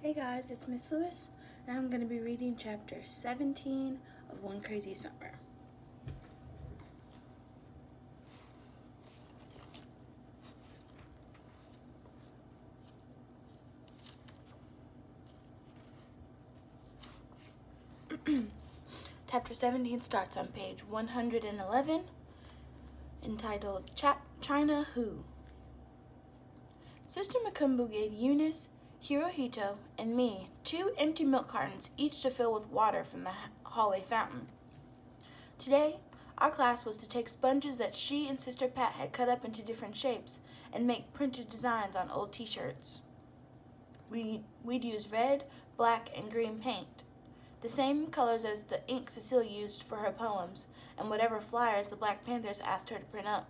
Hey guys, it's Miss Lewis, and I'm going to be reading chapter 17 of One Crazy Summer. Chapter 17 starts on page 111, entitled China Who. Sister Makumbu gave Eunice, Hirohito, and me 2 empty milk cartons, each to fill with water from the hallway fountain. Today, our class was to take sponges that she and Sister Pat had cut up into different shapes and make printed designs on old t-shirts. We'd use red, black, and green paint, the same colors as the ink Cecile used for her poems and whatever flyers the Black Panthers asked her to print up.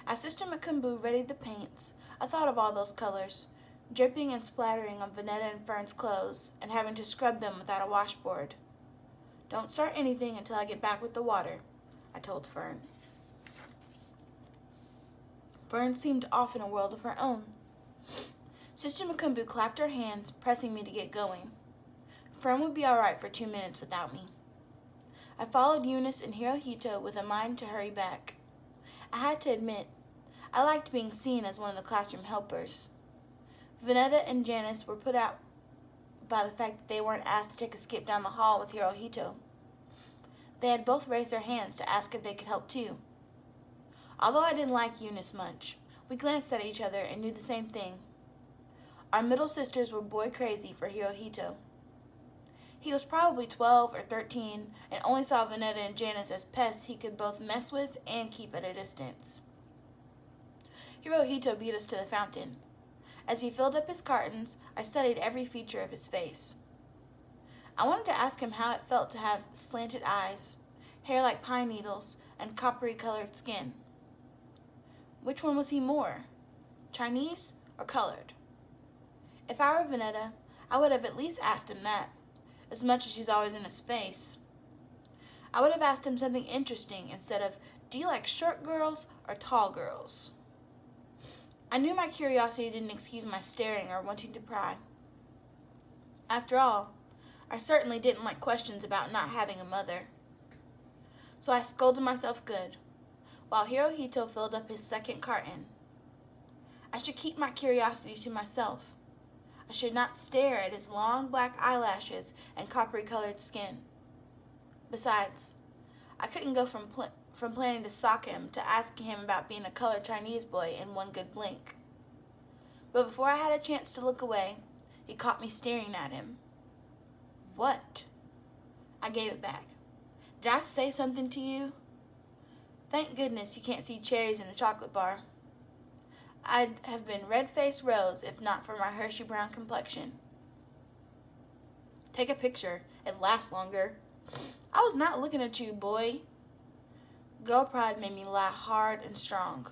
As Sister Makumbu readied the paints, I thought of all those colors, dripping and splattering on Vanetta and Fern's clothes, and having to scrub them without a washboard. "Don't start anything until I get back with the water," I told Fern. Fern seemed off in a world of her own. Sister Makumbu clapped her hands, pressing me to get going. Fern would be all right for 2 minutes without me. I followed Eunice and Hirohito with a mind to hurry back. I had to admit, I liked being seen as one of the classroom helpers. Vanetta and Janice were put out by the fact that they weren't asked to take a skip down the hall with Hirohito. They had both raised their hands to ask if they could help too. Although I didn't like Eunice much, we glanced at each other and knew the same thing. Our middle sisters were boy crazy for Hirohito. He was probably 12 or 13 and only saw Vanetta and Janice as pests he could both mess with and keep at a distance. Hirohito beat us to the fountain. As he filled up his cartons, I studied every feature of his face. I wanted to ask him how it felt to have slanted eyes, hair like pine needles, and coppery-colored skin. Which one was he more, Chinese or colored? If I were Vanetta, I would have at least asked him that, as much as she's always in his face. I would have asked him something interesting instead of, "Do you like short girls or tall girls?" I knew my curiosity didn't excuse my staring or wanting to pry. After all, I certainly didn't like questions about not having a mother. So I scolded myself good, while Hirohito filled up his second carton. I should keep my curiosity to myself. I should not stare at his long black eyelashes and coppery-colored skin. Besides, I couldn't go from planning to sock him to asking him about being a colored Chinese boy in one good blink. But before I had a chance to look away, he caught me staring at him. "What?" I gave it back. "Did I say something to you? Thank goodness you can't see cherries in a chocolate bar. I'd have been red-faced Rose if not for my Hershey brown complexion." "Take a picture. It lasts longer." "I was not looking at you, boy." Girl pride made me lie hard and strong.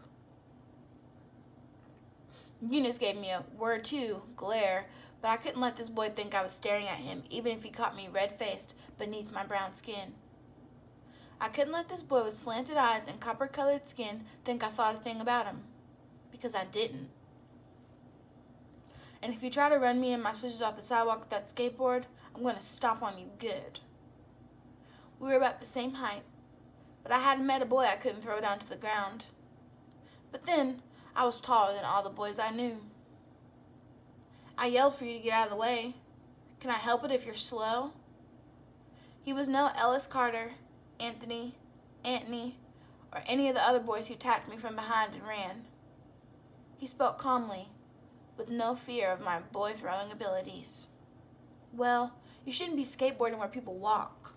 Eunice gave me a word too, glare, but I couldn't let this boy think I was staring at him, even if he caught me red-faced beneath my brown skin. I couldn't let this boy with slanted eyes and copper-colored skin think I thought a thing about him, because I didn't. And if you try to run me and my sisters off the sidewalk with that skateboard, I'm going to stomp on you good. We were about the same height, but I hadn't met a boy I couldn't throw down to the ground. But then, I was taller than all the boys I knew. I yelled for you to get out of the way. "Can I help it if you're slow?" He was no Ellis Carter, Anthony, Antony, or any of the other boys who tapped me from behind and ran. He spoke calmly, with no fear of my boy-throwing abilities. "Well, you shouldn't be skateboarding where people walk."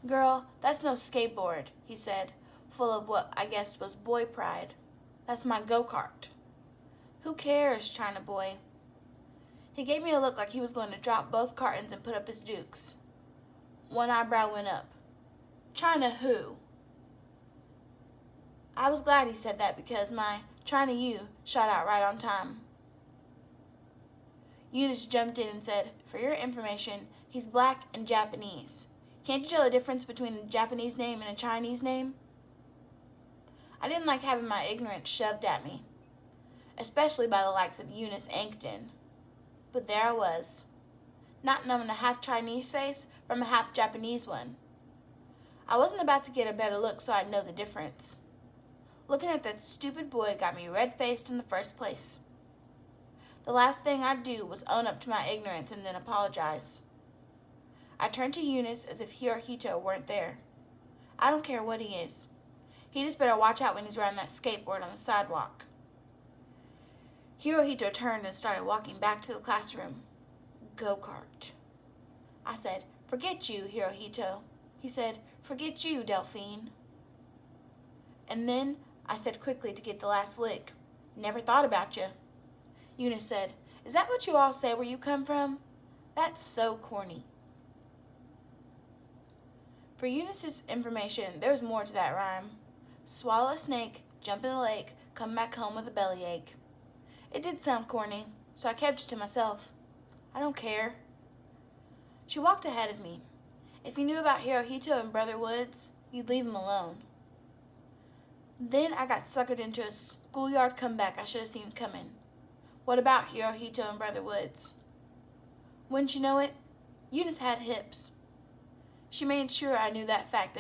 "Girl, that's no skateboard," he said, full of what I guessed was boy pride. "That's my go-kart." "Who cares, China boy?" He gave me a look like he was going to drop both cartons and put up his dukes. One eyebrow went up. "China who?" I was glad he said that because my "China you" shot out right on time. Eunice jumped in and said, "For your information, he's black and Japanese. Can't you tell the difference between a Japanese name and a Chinese name?" I didn't like having my ignorance shoved at me, especially by the likes of Eunice Ankton. But there I was, not knowing a half Chinese face from a half Japanese one. I wasn't about to get a better look so I'd know the difference. Looking at that stupid boy got me red-faced in the first place. The last thing I'd do was own up to my ignorance and then apologize. I turned to Eunice as if Hirohito weren't there. I don't care what he is. He just better watch out when he's riding that skateboard on the sidewalk. Hirohito turned and started walking back to the classroom. Go-kart. I said, "Forget you, Hirohito." He said, "Forget you, Delphine." And then I said quickly to get the last lick, "Never thought about you." Eunice said, "Is that what you all say where you come from? That's so corny." For Eunice's information, there was more to that rhyme. Swallow a snake, jump in the lake, come back home with a bellyache. It did sound corny, so I kept it to myself. I don't care. She walked ahead of me. If you knew about Hirohito and Brother Woods, you'd leave him alone. Then I got suckered into a schoolyard comeback I should have seen coming. What about Hirohito and Brother Woods? Wouldn't you know it, Eunice had hips. She made sure I knew that fact